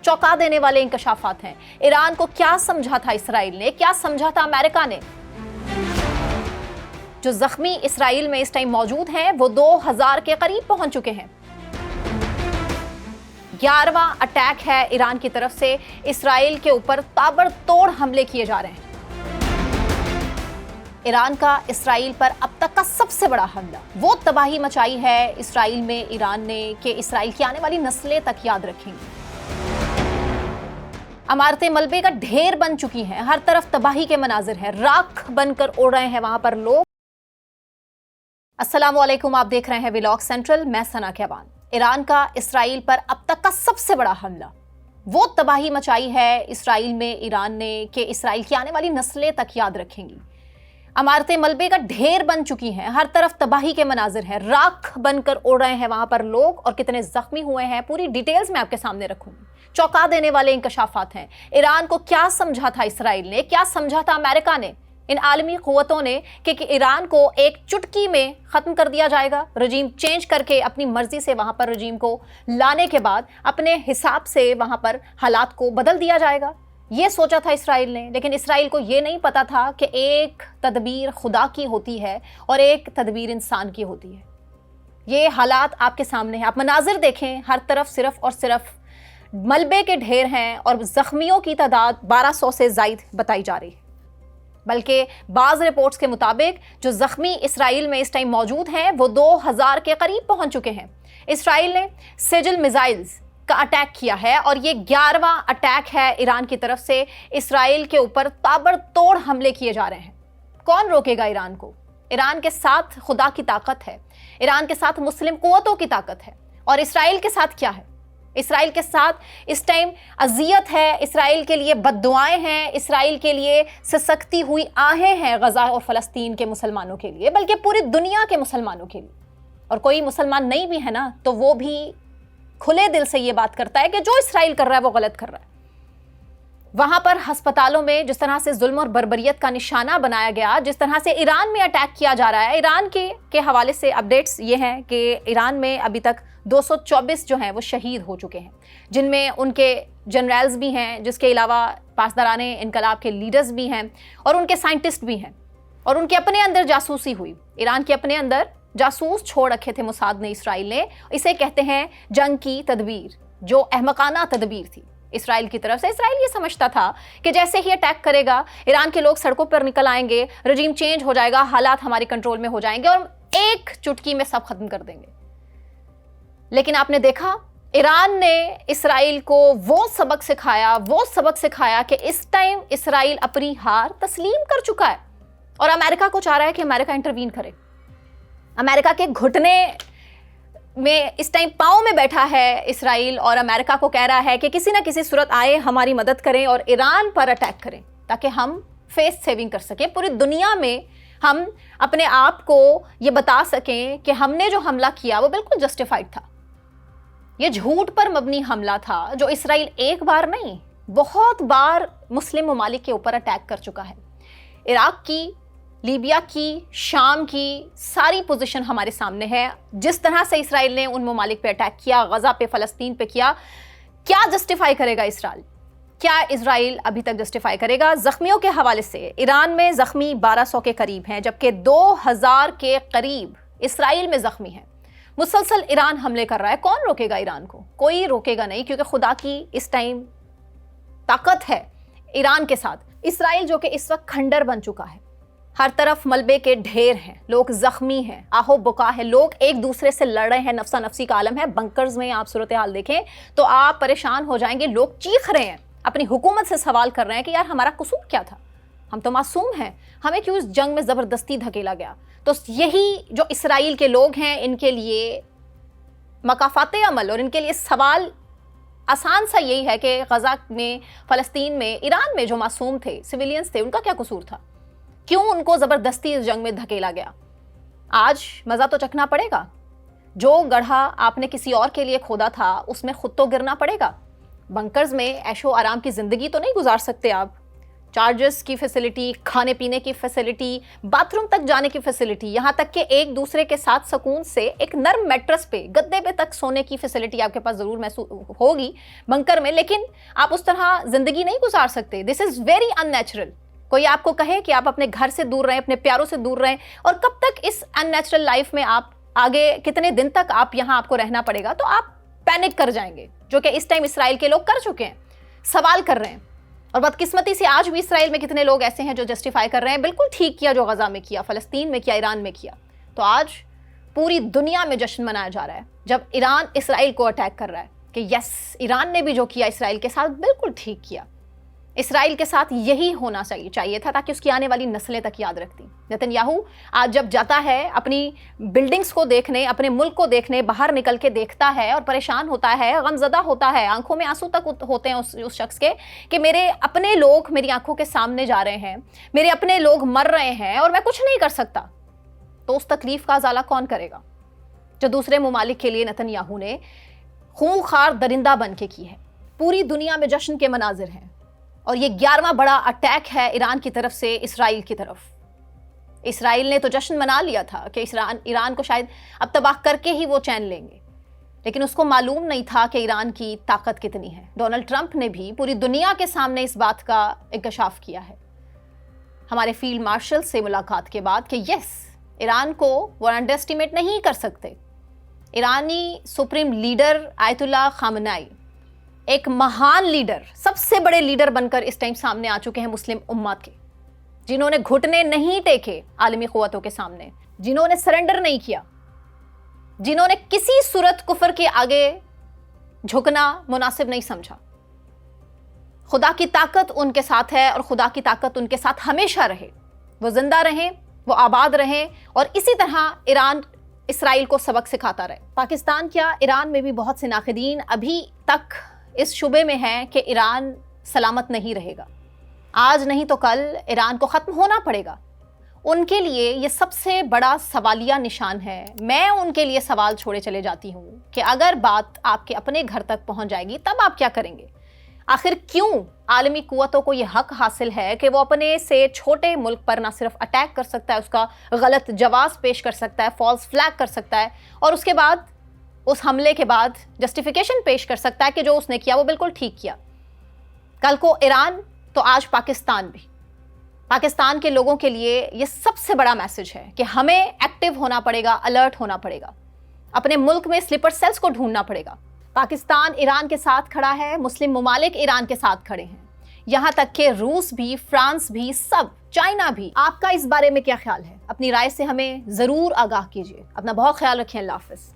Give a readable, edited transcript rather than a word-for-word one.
چونکا دینے والے انکشافات ہیں۔ ایران کو کیا سمجھا تھا اسرائیل نے، کیا سمجھا تھا امریکہ نے؟ جو زخمی اسرائیل میں اس ٹائم موجود ہیں وہ 2000 کے قریب پہنچ چکے ہیں۔ 11واں اٹیک ہے ایران کی طرف سے، اسرائیل کے اوپر تابڑ توڑ حملے کیے جا رہے ہیں۔ ایران کا اسرائیل پر اب تک کا سب سے بڑا حملہ، وہ تباہی مچائی ہے اسرائیل میں ایران نے کہ اسرائیل کی آنے والی نسلیں تک یاد رکھیں گی۔ عمارتیں ملبے کا ڈھیر بن چکی ہیں، ہر طرف تباہی کے مناظر ہیں، راکھ بن کر اڑ رہے ہیں وہاں پر لوگ۔ السلام علیکم، آپ دیکھ رہے ہیں ولاگ سینٹرل، میں ثنا کیوان۔ ایران کا اسرائیل پر اب تک کا سب سے بڑا حملہ، وہ تباہی مچائی ہے اسرائیل میں ایران نے کہ اسرائیل کی آنے والی نسلیں تک یاد رکھیں گی۔ عمارتیں ملبے کا ڈھیر بن چکی ہیں، ہر طرف تباہی کے مناظر ہیں، راکھ بن کر اڑ رہے ہیں وہاں پر لوگ، اور کتنے زخمی ہوئے ہیں پوری ڈیٹیلز میں آپ کے سامنے رکھوں گی۔ چونکا دینے والے انکشافات ہیں۔ ایران کو کیا سمجھا تھا اسرائیل نے، کیا سمجھا تھا امریکہ نے، ان عالمی قوتوں نے کہ ایران کو ایک چٹکی میں ختم کر دیا جائے گا، رجیم چینج کر کے اپنی مرضی سے وہاں پر رجیم کو لانے کے بعد اپنے حساب سے وہاں پر حالات کو بدل دیا جائے گا۔ یہ سوچا تھا اسرائیل نے، لیکن اسرائیل کو یہ نہیں پتا تھا کہ ایک تدبیر خدا کی ہوتی ہے اور ایک تدبیر انسان کی ہوتی ہے۔ یہ حالات آپ کے سامنے ہیں، آپ مناظر دیکھیں، ہر طرف صرف اور صرف ملبے کے ڈھیر ہیں اور زخمیوں کی تعداد 1200 سے زائد بتائی جا رہی ہے۔ بلکہ بعض رپورٹس کے مطابق جو زخمی اسرائیل میں اس ٹائم موجود ہیں وہ 2000 کے قریب پہنچ چکے ہیں۔ اسرائیل نے سجل میزائلز کا اٹیک کیا ہے اور یہ 11واں اٹیک ہے ایران کی طرف سے، اسرائیل کے اوپر تابڑ توڑ حملے کیے جا رہے ہیں۔ کون روکے گا ایران کو؟ ایران کے ساتھ خدا کی طاقت ہے، ایران کے ساتھ مسلم قوتوں کی طاقت ہے، اور اسرائیل کے ساتھ کیا ہے؟ اسرائیل کے ساتھ اس ٹائم اذیت ہے، اسرائیل کے لیے بد دعائیں ہیں، اسرائیل کے لیے سسکتی ہوئی آہیں ہیں غزہ اور فلسطین کے مسلمانوں کے لیے، بلکہ پوری دنیا کے مسلمانوں کے لیے۔ اور کوئی مسلمان نہیں بھی ہے نا تو وہ بھی کھلے دل سے یہ بات کرتا ہے کہ جو اسرائیل کر رہا ہے وہ غلط کر رہا ہے۔ وہاں پر ہسپتالوں میں جس طرح سے ظلم اور بربریت کا نشانہ بنایا گیا، جس طرح سے ایران میں اٹیک کیا جا رہا ہے، ایران کے حوالے سے اپڈیٹس یہ ہیں کہ ایران میں ابھی تک 224 جو ہیں وہ شہید ہو چکے ہیں، جن میں ان کے جنرلز بھی ہیں، جس کے علاوہ پاسداران انقلاب کے لیڈرز بھی ہیں، اور ان کے سائنٹسٹ بھی ہیں، اور ان کے اپنے اندر جاسوسی ہوئی۔ ایران کے اپنے اندر جاسوس چھوڑ رکھے تھے موساد نے، اسرائیل نے۔ اسے کہتے ہیں جنگ کی تدبیر، جو احمقانہ تدبیر تھی اسرائیل کی طرف سے۔ اسرائیل یہ سمجھتا تھا کہ جیسے ہی اٹیک کرے گا ایران کے لوگ سڑکوں پر نکل آئیں گے، رجیم چینج ہو جائے گا، حالات ہماری کنٹرول میں ہو جائیں گے اور ایک چٹکی میں سب ختم کر دیں گے۔ لیکن آپ نے دیکھا ایران نے اسرائیل کو وہ سبق سکھایا کہ اس ٹائم اسرائیل اپنی ہار تسلیم کر چکا ہے، اور امریکہ کو چاہ رہا ہے کہ امریکہ انٹروین کرے۔ امریکہ کے گھٹنے میں اس ٹائم پاؤں میں بیٹھا ہے اسرائیل، اور امریکہ کو کہہ رہا ہے کہ کسی نہ کسی صورت آئے ہماری مدد کریں اور ایران پر اٹیک کریں تاکہ ہم فیس سیونگ کر سکیں، پوری دنیا میں ہم اپنے آپ کو یہ بتا سکیں کہ ہم نے جو حملہ کیا وہ بالکل جسٹیفائڈ تھا۔ یہ جھوٹ پر مبنی حملہ تھا جو اسرائیل ایک بار نہیں بہت بار مسلم ممالک کے اوپر اٹیک کر چکا ہے۔ عراق کی، لیبیا کی، شام کی ساری پوزیشن ہمارے سامنے ہے، جس طرح سے اسرائیل نے ان ممالک پہ اٹیک کیا، غزہ پہ، فلسطین پہ کیا۔ کیا جسٹیفائی کرے گا اسرائیل؟ کیا اسرائیل ابھی تک جسٹیفائی کرے گا؟ زخمیوں کے حوالے سے ایران میں زخمی 1200 کے قریب ہیں، جبکہ 2000 کے قریب اسرائیل میں زخمی ہیں۔ مسلسل ایران حملے کر رہا ہے، کون روکے گا ایران کو؟ کوئی روکے گا نہیں، کیونکہ خدا کی اس ٹائم طاقت ہے ایران کے ساتھ۔ اسرائیل جو کہ اس وقت کھنڈر بن چکا ہے، ہر طرف ملبے کے ڈھیر ہیں، لوگ زخمی ہیں، آہو بکا ہے، لوگ ایک دوسرے سے لڑ رہے ہیں، نفسا نفسی کا عالم ہے۔ بنکرز میں آپ صورتحال دیکھیں تو آپ پریشان ہو جائیں گے، لوگ چیخ رہے ہیں، اپنی حکومت سے سوال کر رہے ہیں کہ یار ہمارا قصور کیا تھا، ہم تو معصوم ہیں، ہمیں کیوں اس جنگ میں زبردستی دھکیلا گیا؟ تو یہی جو اسرائیل کے لوگ ہیں، ان کے لیے مکافات عمل اور ان کے لیے سوال آسان سا یہی ہے کہ غزہ میں، فلسطین میں، ایران میں جو معصوم تھے، سویلینز تھے، ان کا کیا قصور تھا؟ کیوں ان کو زبردستی اس جنگ میں دھکیلا گیا؟ آج مزہ تو چکھنا پڑے گا۔ جو گڑھا آپ نے کسی اور کے لیے کھودا تھا اس میں خود تو گرنا پڑے گا۔ بنکرز میں عیش و آرام کی زندگی تو نہیں گزار سکتے آپ۔ چارجز کی فیسلٹی، کھانے پینے کی فیسلٹی، باتھ روم تک جانے کی فیسلٹی، یہاں تک کہ ایک دوسرے کے ساتھ سکون سے ایک نرم میٹرس پہ، گدے پہ تک سونے کی فیسلٹی آپ کے پاس ضرور محسوس ہوگی بنکر میں، لیکن آپ اس طرح زندگی نہیں گزار سکتے. دس از ویری ان نیچرل. کوئی آپ کو کہے کہ آپ اپنے گھر سے دور رہیں، اپنے پیاروں سے دور رہیں، اور کب تک اس ان نیچرل لائف میں آپ آگے کتنے دن تک آپ کو رہنا پڑے گا، تو آپ پینک کر جائیں گے، جو کہ اس ٹائم اسرائیل کے لوگ کر چکے ہیں، سوال کر رہے ہیں. اور بدقسمتی سے آج بھی اسرائیل میں کتنے لوگ ایسے ہیں جو جسٹیفائی کر رہے ہیں بالکل ٹھیک کیا جو غزہ میں کیا، فلسطین میں کیا، ایران میں کیا. تو آج پوری دنیا میں جشن منایا جا رہا ہے جب ایران اسرائیل کو اٹیک کر رہا ہے کہ یس، ایران نے بھی جو کیا اسرائیل کے ساتھ بالکل ٹھیک کیا. اسرائیل کے ساتھ یہی ہونا چاہیے تھا تاکہ اس کی آنے والی نسلیں تک یاد رکھتی. نتن یاہو آج جب جاتا ہے اپنی بلڈنگز کو دیکھنے، اپنے ملک کو دیکھنے، باہر نکل کے دیکھتا ہے اور پریشان ہوتا ہے، غمزدہ ہوتا ہے، آنکھوں میں آنسو تک ہوتے ہیں اس شخص کے کہ میرے اپنے لوگ میری آنکھوں کے سامنے جا رہے ہیں، میرے اپنے لوگ مر رہے ہیں اور میں کچھ نہیں کر سکتا. تو اس تکلیف کا ازالہ کون کرے گا جو دوسرے ممالک کے لیے نتن یاہو نے خونخوار درندہ بن کے کی ہے. پوری دنیا میں جشن کے مناظر ہیں اور یہ 11واں بڑا اٹیک ہے ایران کی طرف سے اسرائیل کی طرف. اسرائیل نے تو جشن منا لیا تھا کہ ایران کو شاید اب تباہ کر کے ہی وہ چین لیں گے، لیکن اس کو معلوم نہیں تھا کہ ایران کی طاقت کتنی ہے. ڈونلڈ ٹرمپ نے بھی پوری دنیا کے سامنے اس بات کا انکشاف کیا ہے ہمارے فیلڈ مارشل سے ملاقات کے بعد کہ یس، ایران کو وہ انڈر اسٹیمیٹ نہیں کر سکتے. ایرانی سپریم لیڈر آیت اللہ خامنائی ایک مہان لیڈر، سب سے بڑے لیڈر بن کر اس ٹائم سامنے آ چکے ہیں مسلم امت کے، جنہوں نے گھٹنے نہیں ٹیکے عالمی قوتوں کے سامنے، جنہوں نے سرنڈر نہیں کیا، جنہوں نے کسی صورت کفر کے آگے جھکنا مناسب نہیں سمجھا. خدا کی طاقت ان کے ساتھ ہے اور خدا کی طاقت ان کے ساتھ ہمیشہ رہے. وہ زندہ رہیں، وہ آباد رہیں اور اسی طرح ایران اسرائیل کو سبق سکھاتا رہے. پاکستان کیا، ایران میں بھی بہت سے ناقدین ابھی تک اس شبے میں ہیں کہ ایران سلامت نہیں رہے گا. آج نہیں تو کل ایران کو ختم ہونا پڑے گا. ان کے لیے یہ سب سے بڑا سوالیہ نشان ہے. میں ان کے لیے سوال چھوڑے چلے جاتی ہوں کہ اگر بات آپ کے اپنے گھر تک پہنچ جائے گی تب آپ کیا کریں گے؟ آخر کیوں عالمی قوتوں کو یہ حق حاصل ہے کہ وہ اپنے سے چھوٹے ملک پر نہ صرف اٹیک کر سکتا ہے، اس کا غلط جواز پیش کر سکتا ہے، فالس فلیگ کر سکتا ہے، اور اس کے بعد اس حملے کے بعد جسٹیفیکیشن پیش کر سکتا ہے کہ جو اس نے کیا وہ بالکل ٹھیک کیا. کل کو ایران تو آج پاکستان بھی. پاکستان کے لوگوں کے لیے یہ سب سے بڑا میسج ہے کہ ہمیں ایکٹیو ہونا پڑے گا، الرٹ ہونا پڑے گا، اپنے ملک میں سلیپر سیلز کو ڈھونڈنا پڑے گا. پاکستان ایران کے ساتھ کھڑا ہے، مسلم ممالک ایران کے ساتھ کھڑے ہیں، یہاں تک کہ روس بھی، فرانس بھی، سب، چائنا بھی. آپ کا اس بارے میں کیا خیال ہے؟ اپنی رائے سے ہمیں ضرور آگاہ کیجیے. اپنا بہت خیال رکھیں. اللہ حافظ.